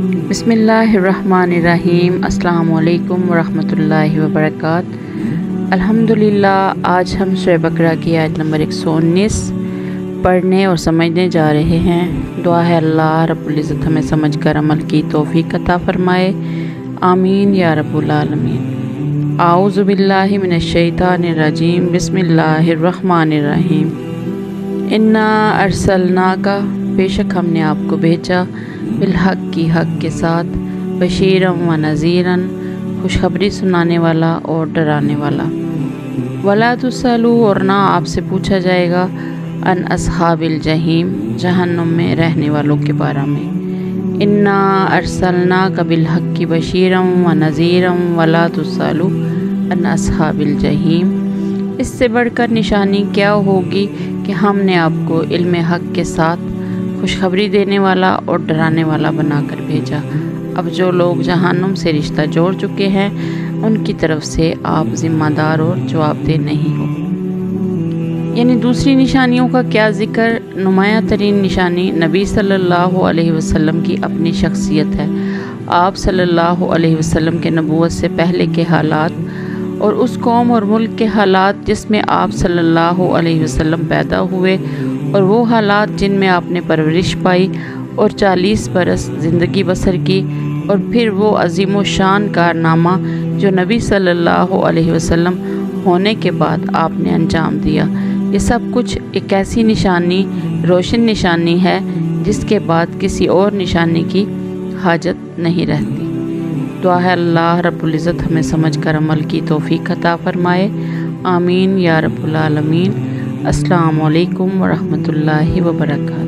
बिस्मिल्लाहिर्रहमानिर्रहीम। अस्सलामु अलैकुम वरहमतुल्लाहि वबरकातुहू। अल्हम्दुलिल्लाह, आज हम सूरह बकरा की आयत नंबर 119 पढ़ने और समझने जा रहे हैं। दुआ है अल्लाह रब्बुल इज़्ज़त हमें समझकर अमल की तौफीक अता फरमाए, आमीन या रब्बुल आलमीन। आऊज़ु बिल्लाहि मिनश शैतानिर रजीम। बिस्मिल्लाहिर्रहमानिर्रहीम। इन्ना अरसलनाका, बेशक हमने आपको भेजा, बिलहक की हक के साथ, बशीरम व नज़ीरन, खुशखबरी सुनाने वाला और डराने वाला। वला तुसअलू, और ना आपसे पूछा जाएगा, अन अस्हाबिल जहीम, जहन्नुम में रहने वालों के बारे में। इन्ना अरसलनाका बिलहक की बशीरम व नज़ीरम वला तुसअलू अन अस्हाबिल जहीम। इससे बढ़कर निशानी क्या होगी कि हमने आपको इल्म हक के साथ खुशखबरी देने वाला और डराने वाला बनाकर भेजा। अब जो लोग जहन्नुम से रिश्ता जोड़ चुके हैं, उनकी तरफ से आप ज़िम्मेदार और जवाबदेह नहीं हो। यानी दूसरी निशानियों का क्या ज़िक्र। नुमायाँ तरीन निशानी नबी सल्लल्लाहु अलैहि वसल्लम की अपनी शख्सियत है। आप सल्लल्लाहु अलैहि वसल्लम के नबूवत से पहले के हालात और उस कौम और मुल्क के हालात जिसमें आप सल्लल्लाहु अलैहि वसल्लम पैदा हुए, और वो हालात जिनमें आपने परवरिश पाई और 40 बरस ज़िंदगी बसर की, और फिर वो अज़ीम व शान कारनामा जो नबी सल्लल्लाहु अलैहि वसल्लम होने के बाद आपने अंजाम दिया। ये सब कुछ एक ऐसी निशानी, रोशन निशानी है जिसके बाद किसी और निशानी की हाजत नहीं रहती। दुआ है अल्लाह रब्बुल इज़्ज़त हमें समझकर अमल की तौफीक अता फरमाए, आमीन या रब्बुल आलमीन। अस्सलामु अलैकुम वरहमतुल्लाहि वबरकातुहू।